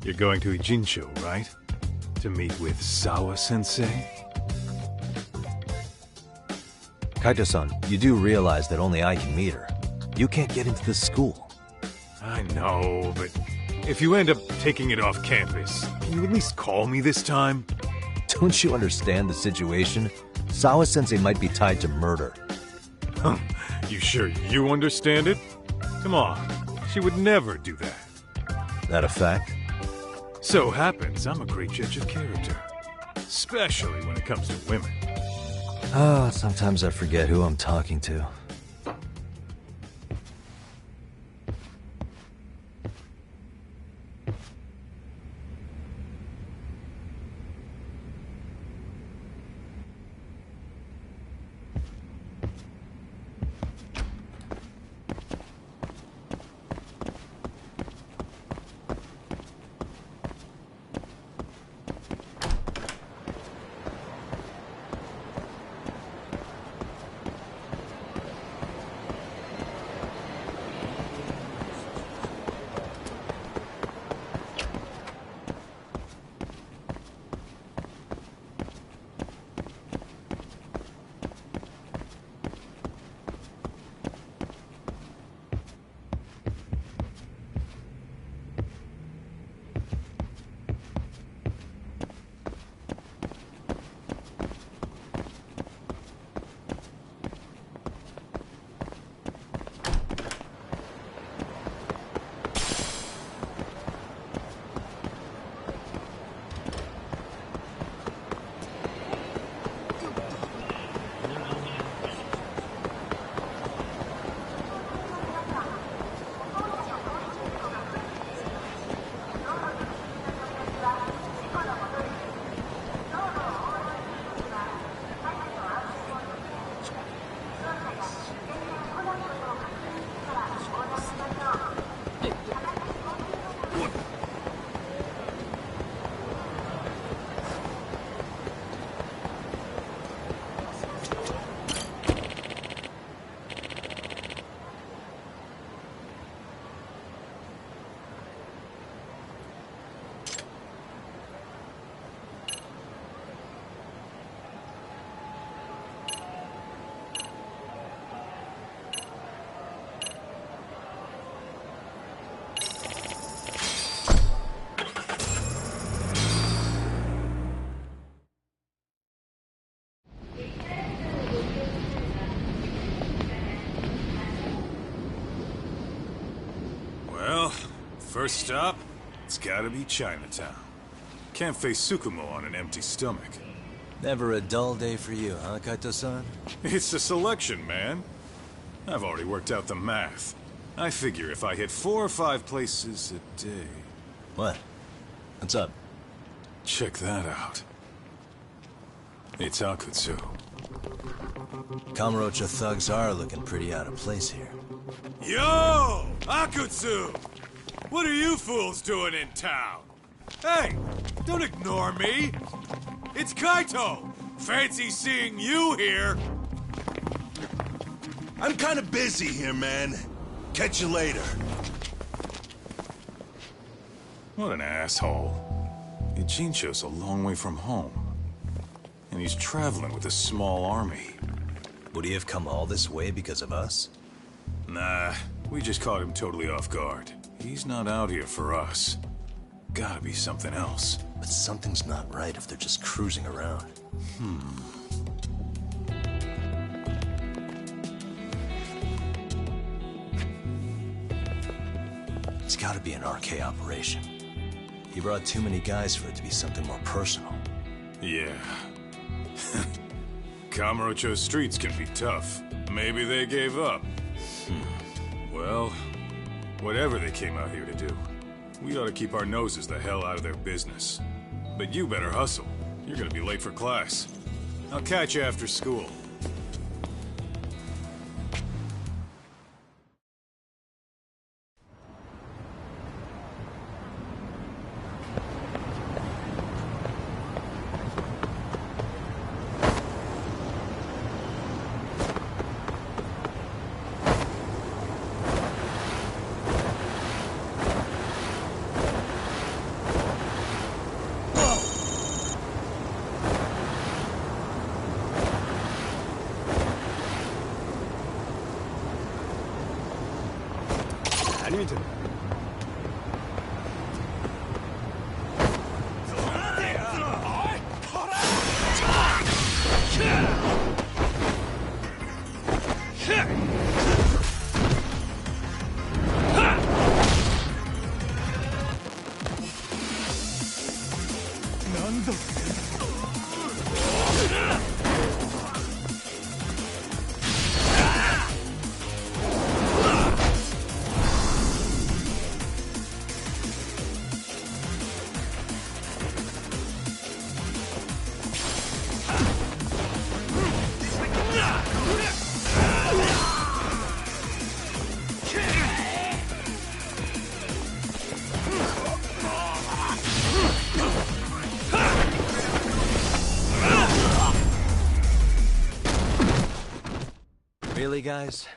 You're going to Ijincho, right? To meet with Sawa-sensei? Kaito-san, you do realize that only I can meet her. You can't get into the school. I know, but if you end up taking it off campus, can you at least call me this time? Don't you understand the situation? Sawa-sensei might be tied to murder. You sure you understand it? Come on, she would never do that. That a fact? So happens I'm a great judge of character. Especially when it comes to women. Sometimes I forget who I'm talking to. First stop, it's gotta be Chinatown. Can't face Tsukumo on an empty stomach. Never a dull day for you, huh, Kaito-san? It's a selection, man. I've already worked out the math. I figure if I hit 4 or 5 places a day... What? What's up? Check that out. It's Akutsu. Kamurocho thugs are looking pretty out of place here. Yo! Akutsu! What are you fools doing in town? Hey, don't ignore me. It's Kaito. Fancy seeing you here. I'm kind of busy here, man. Catch you later. What an asshole. Ijincho's a long way from home. And he's traveling with a small army. Would he have come all this way because of us? Nah, we just caught him totally off guard. He's not out here for us. Gotta be something else. But something's not right if they're just cruising around. It's gotta be an RK operation. He brought too many guys for it to be something more personal. Yeah. Kamurocho streets can be tough. Maybe they gave up. Well, whatever they came out here to do, we ought to keep our noses the hell out of their business. But you better hustle. You're gonna be late for class. I'll catch you after school. 何見てる？Really, guys?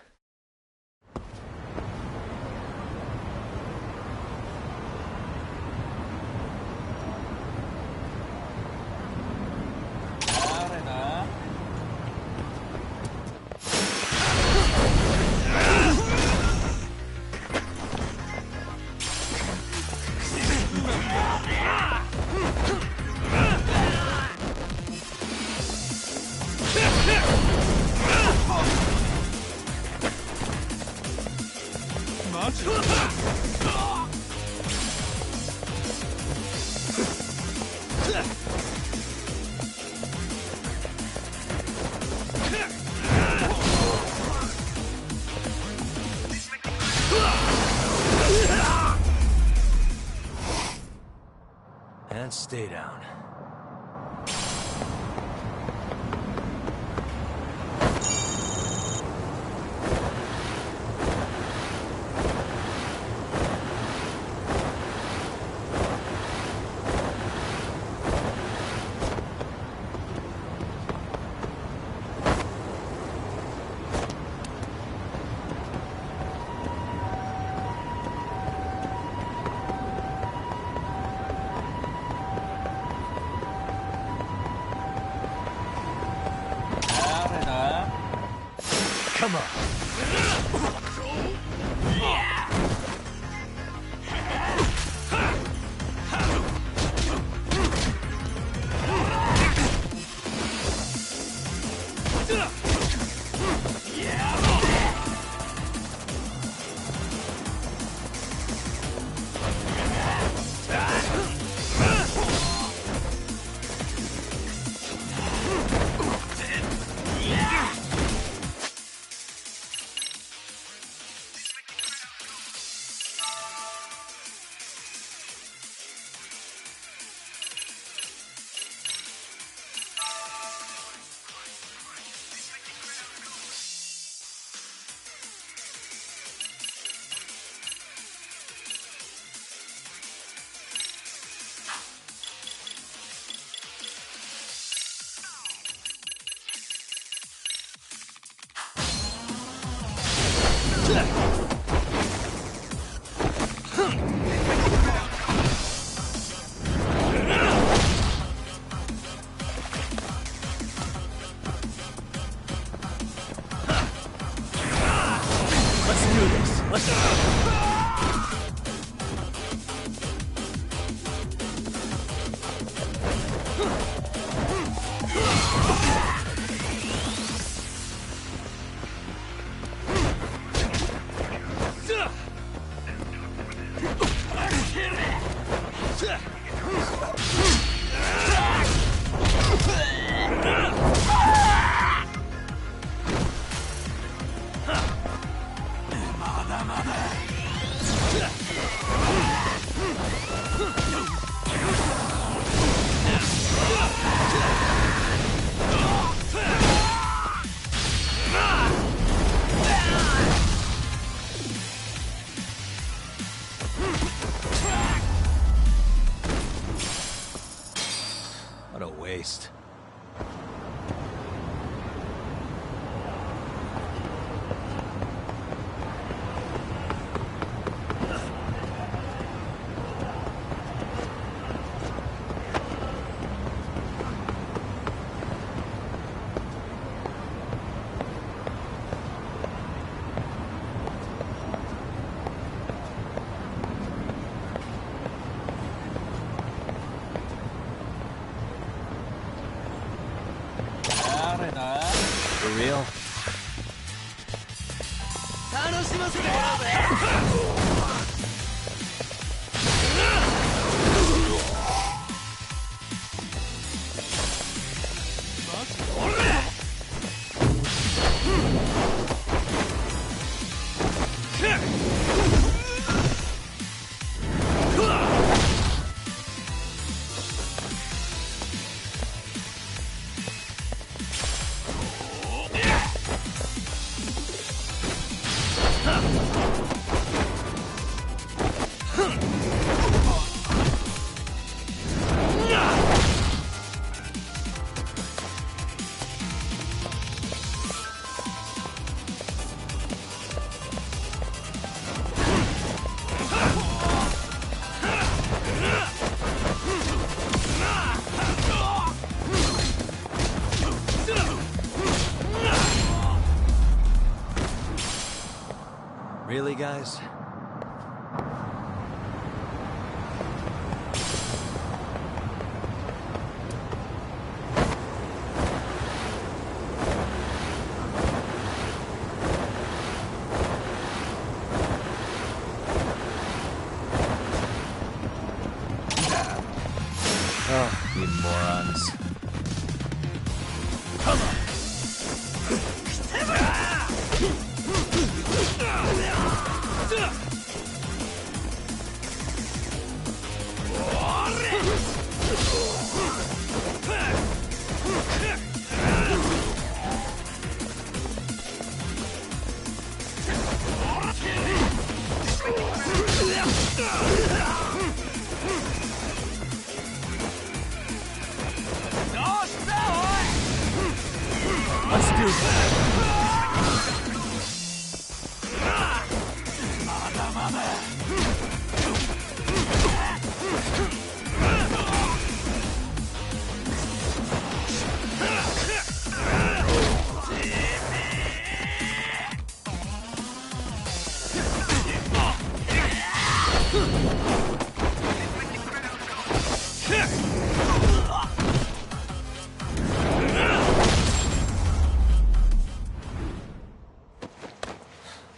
And stay down. Come on. Let's do this. Let's go. real? Really, guys? Oh, you morons. Come on. Let's do this.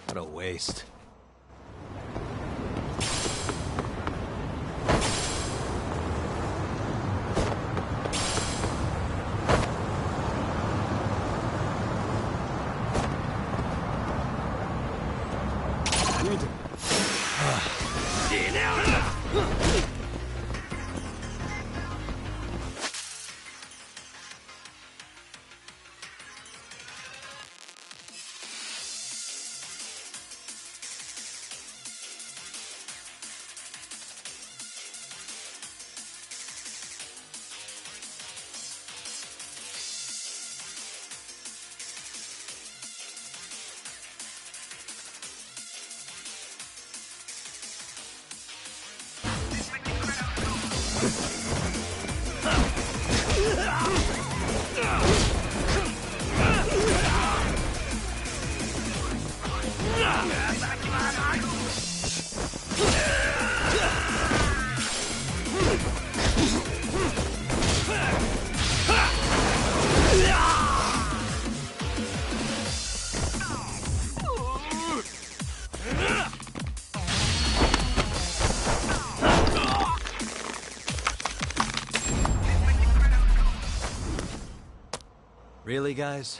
What a waste. Really, guys?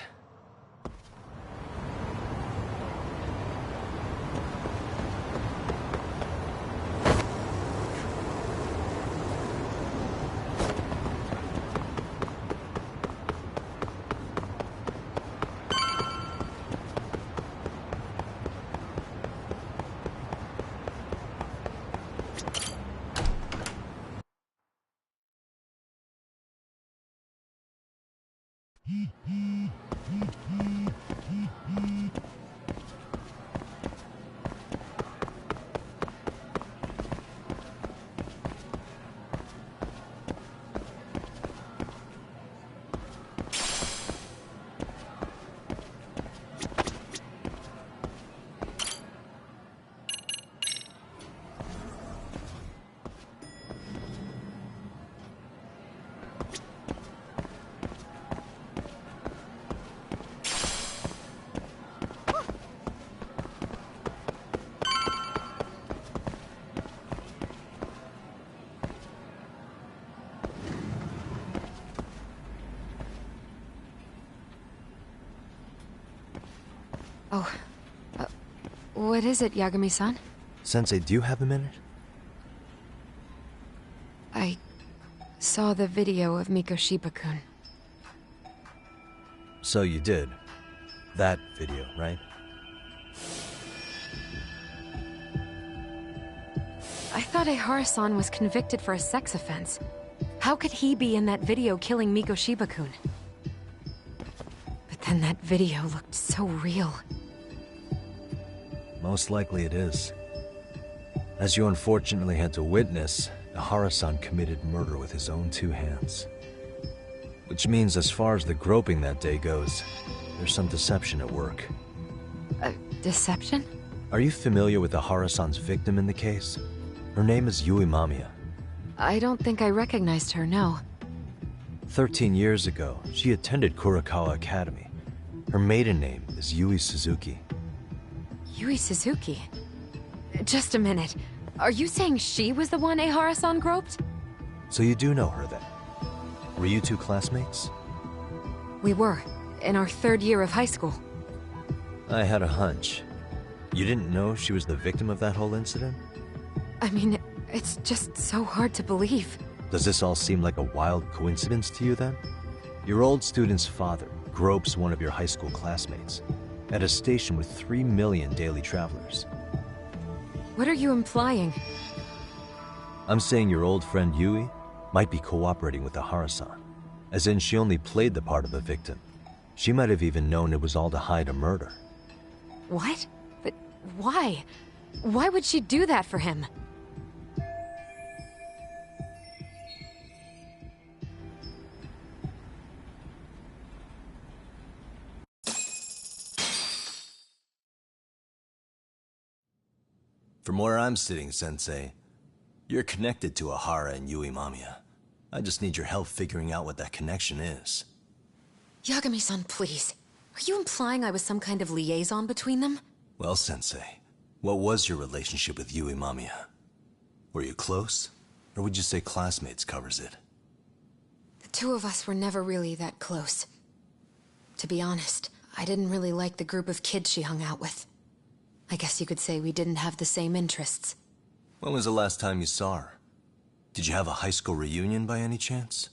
Oh, what is it, Yagami-san? Sensei, do you have a minute? I saw the video of Mikoshiba-kun. So you did. That video, right? I thought Ehara-san was convicted for a sex offense. How could he be in that video killing Mikoshiba-kun? But then that video looked so real. Most likely it is. As you unfortunately had to witness, Ehara-san committed murder with his own two hands. Which means as far as the groping that day goes, there's some deception at work. Deception? Are you familiar with Ehara-san's victim in the case? Her name is Yui Mamiya. I don't think I recognized her, no. 13 years ago, she attended Kurakawa Academy. Her maiden name is Yui Suzuki. Yui Suzuki? Just a minute. Are you saying she was the one Ehara-san groped? So you do know her then? Were you two classmates? We were, in our 3rd year of high school. I had a hunch. You didn't know she was the victim of that whole incident? I mean, it's just so hard to believe. Does this all seem like a wild coincidence to you then? Your old student's father gropes one of your high school classmates at a station with 3 million daily travelers. What are you implying? I'm saying your old friend Yui might be cooperating with Ehara-san, as in she only played the part of the victim. She might have even known it was all to hide a murder. What? But why? Why would she do that for him? From where I'm sitting, Sensei, you're connected to Ehara and Yui Mamiya. I just need your help figuring out what that connection is. Yagami-san, please. Are you implying I was some kind of liaison between them? Well, Sensei, what was your relationship with Yui Mamiya? Were you close? Or would you say classmates covers it? The two of us were never really that close. To be honest, I didn't really like the group of kids she hung out with. I guess you could say we didn't have the same interests. When was the last time you saw her? Did you have a high school reunion by any chance?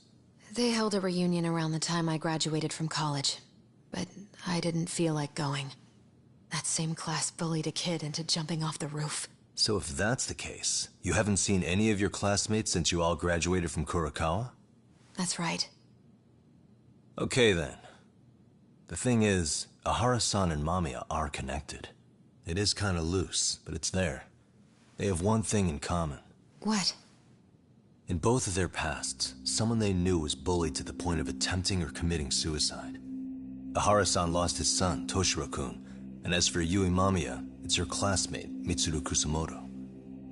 They held a reunion around the time I graduated from college, but I didn't feel like going. That same class bullied a kid into jumping off the roof. So if that's the case, you haven't seen any of your classmates since you all graduated from Kurakawa? That's right. Okay then. The thing is, Ehara-san and Mamiya are connected. It is kinda loose, but it's there. They have one thing in common. What? In both of their pasts, someone they knew was bullied to the point of attempting or committing suicide. Ehara-san lost his son, Toshiro-kun, and as for Yui Mamiya, it's her classmate, Mitsuru Kusamoto.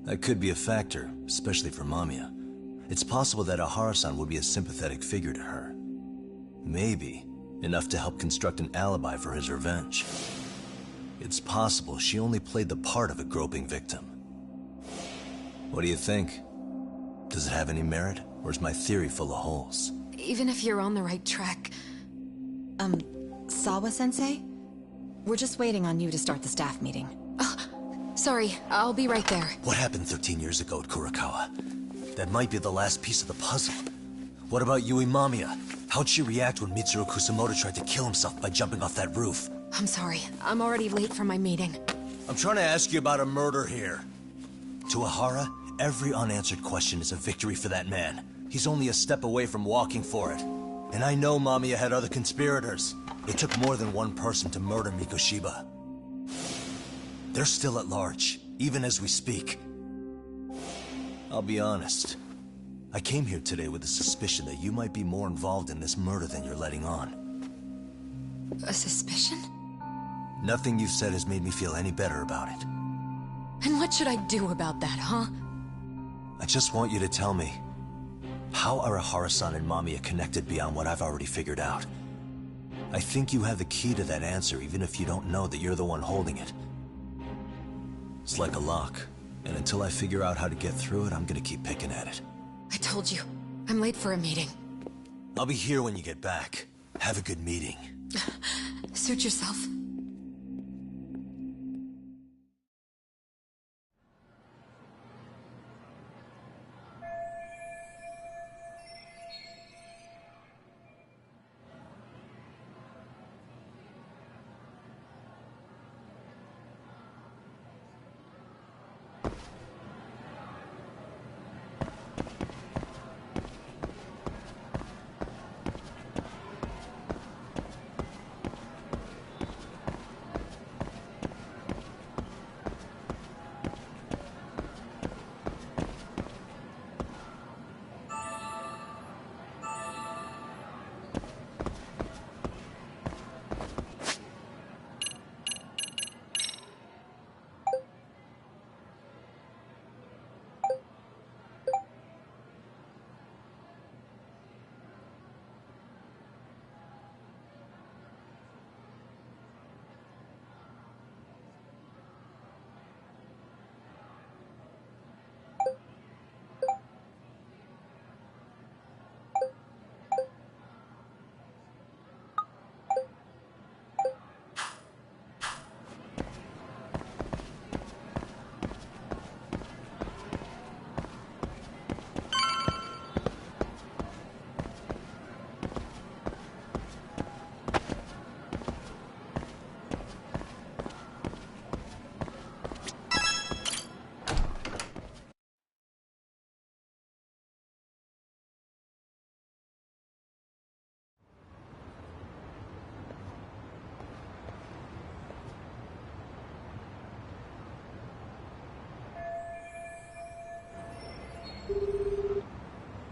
That could be a factor, especially for Mamiya. It's possible that Ehara-san would be a sympathetic figure to her. Maybe enough to help construct an alibi for his revenge. It's possible she only played the part of a groping victim. What do you think? Does it have any merit, or is my theory full of holes? Even if you're on the right track... Sawa-sensei? We're just waiting on you to start the staff meeting. Sorry, I'll be right there. What happened 13 years ago at Kurakawa? That might be the last piece of the puzzle. What about Yui Mamiya? How'd she react when Mitsuru Kusamoto tried to kill himself by jumping off that roof? I'm sorry. I'm already late for my meeting. I'm trying to ask you about a murder here. To Ehara, every unanswered question is a victory for that man. He's only a step away from walking for it. And I know Mamiya had other conspirators. It took more than one person to murder Mikoshiba. They're still at large, even as we speak. I'll be honest. I came here today with a suspicion that you might be more involved in this murder than you're letting on. A suspicion? Nothing you've said has made me feel any better about it. And what should I do about that, huh? I just want you to tell me, how are Ehara-san and Mamiya connected beyond what I've already figured out? I think you have the key to that answer, even if you don't know that you're the one holding it. It's like a lock, and until I figure out how to get through it, I'm gonna keep picking at it. I told you, I'm late for a meeting. I'll be here when you get back. Have a good meeting. Suit yourself.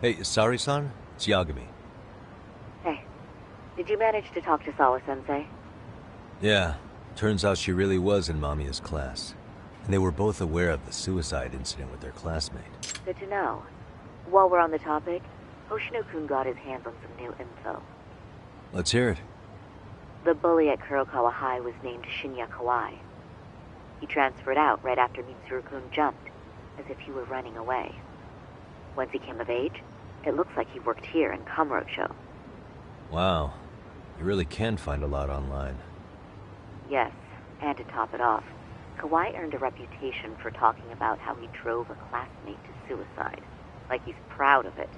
Hey, Sari-san? It's Yagami. Hey, did you manage to talk to Sawa-sensei? Yeah, turns out she really was in Mamiya's class. And they were both aware of the suicide incident with their classmate. Good to know. While we're on the topic, Hoshino-kun got his hands on some new info. Let's hear it. The bully at Kurokawa High was named Shinya Kawai. He transferred out right after Mitsuru-kun jumped, as if he were running away. Once he came of age, it looks like he worked here in Kamurocho. Wow. You really can find a lot online. Yes, and to top it off, Kawai earned a reputation for talking about how he drove a classmate to suicide. Like he's proud of it.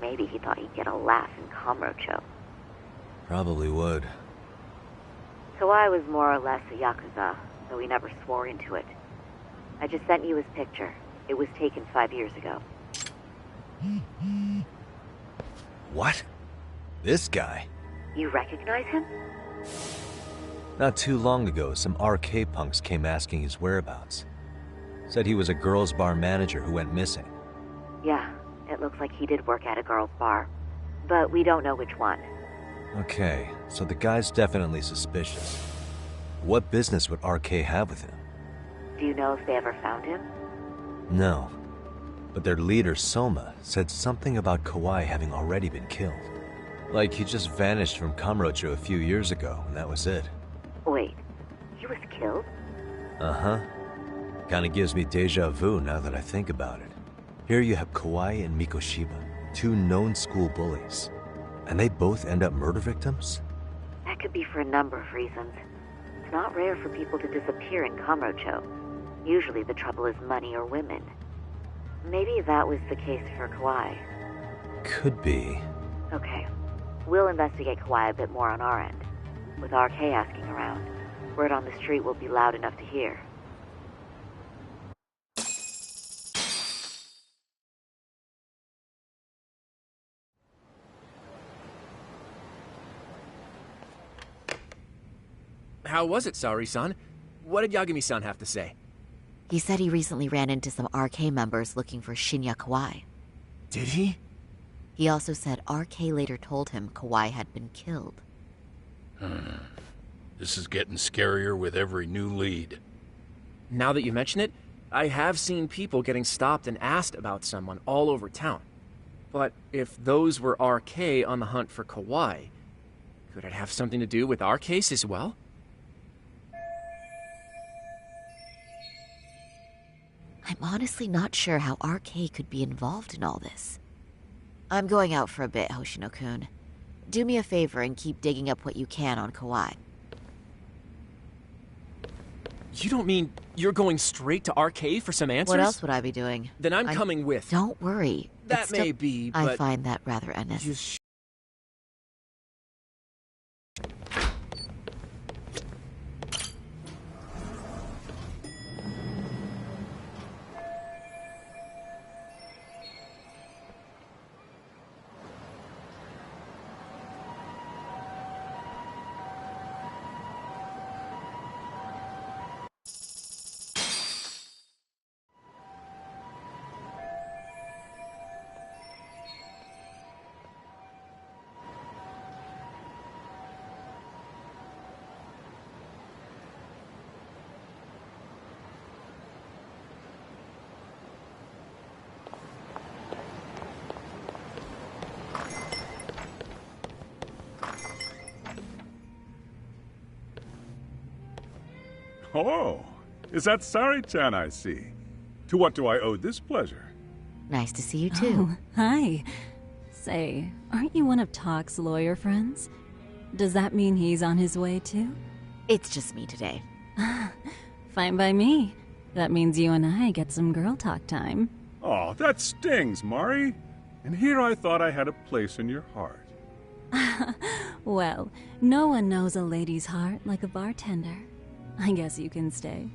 Maybe he thought he'd get a laugh in Kamurocho. Probably would. Kawai was more or less a Yakuza, though he never swore into it. I just sent you his picture. It was taken 5 years ago. What? This guy? You recognize him? Not too long ago, some RK punks came asking his whereabouts. Said he was a girls' bar manager who went missing. Yeah, it looks like he did work at a girls' bar. But we don't know which one. Okay, so the guy's definitely suspicious. What business would RK have with him? Do you know if they ever found him? No. But their leader, Soma, said something about Kawai having already been killed. Like he just vanished from Kamurocho a few years ago, and that was it. Wait, he was killed? Uh-huh. Kinda gives me deja vu now that I think about it. Here you have Kawai and Mikoshiba, two known school bullies. And they both end up murder victims? That could be for a number of reasons. It's not rare for people to disappear in Kamurocho. Usually the trouble is money or women. Maybe that was the case for Kawai. Could be. Okay. We'll investigate Kawai a bit more on our end. With RK asking around, word on the street will be loud enough to hear. How was it, Saori-san? What did Yagami-san have to say? He said he recently ran into some RK members looking for Shinya Kawai. Did he? He also said RK later told him Kawai had been killed. This is getting scarier with every new lead. Now that you mention it, I have seen people getting stopped and asked about someone all over town. But if those were RK on the hunt for Kawai, could it have something to do with our case as well? I'm honestly not sure how RK could be involved in all this. I'm going out for a bit, Hoshino-kun. Do me a favor and keep digging up what you can on Kawai. You don't mean you're going straight to RK for some answers? What else would I be doing? Then I'm coming with. Don't worry. That may be, but... I find that rather unnecessary. Oh, is that Sari-chan I see? To what do I owe this pleasure? Nice to see you too. Oh, hi. Say, aren't you one of Talk's lawyer friends? Does that mean he's on his way too? It's just me today. Fine by me. That means you and I get some girl talk time. Oh, that stings, Mari. And here I thought I had a place in your heart. Well, no one knows a lady's heart like a bartender. I guess you can stay.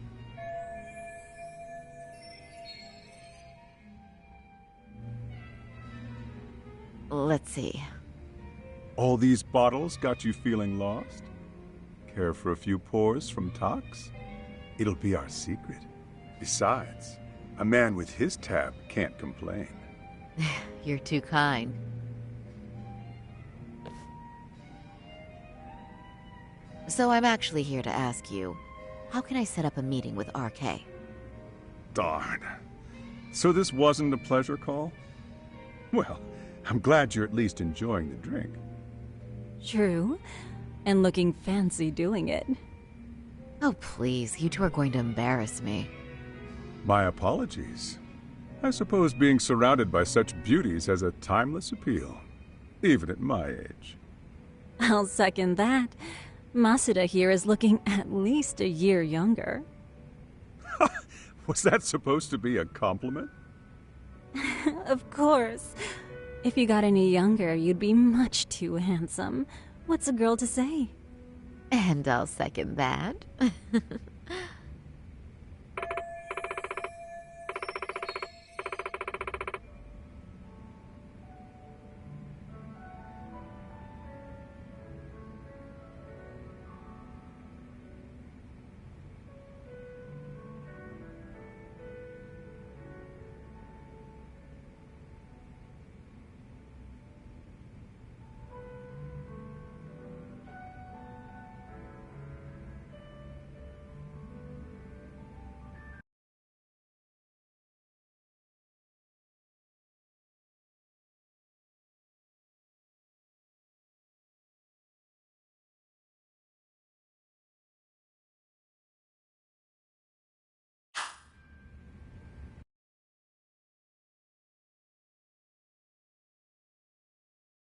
Let's see. All these bottles got you feeling lost? Care for a few pours from Tox? It'll be our secret. Besides, a man with his tab can't complain. You're too kind. So I'm actually here to ask you, how can I set up a meeting with RK? Darn. So this wasn't a pleasure call? Well, I'm glad you're at least enjoying the drink. True. And looking fancy doing it. Oh, please. You two are going to embarrass me. My apologies. I suppose being surrounded by such beauties has a timeless appeal, even at my age. I'll second that. Masuda here is looking at least a year younger. Was that supposed to be a compliment? Of course. If you got any younger, you'd be much too handsome. What's a girl to say? And I'll second that.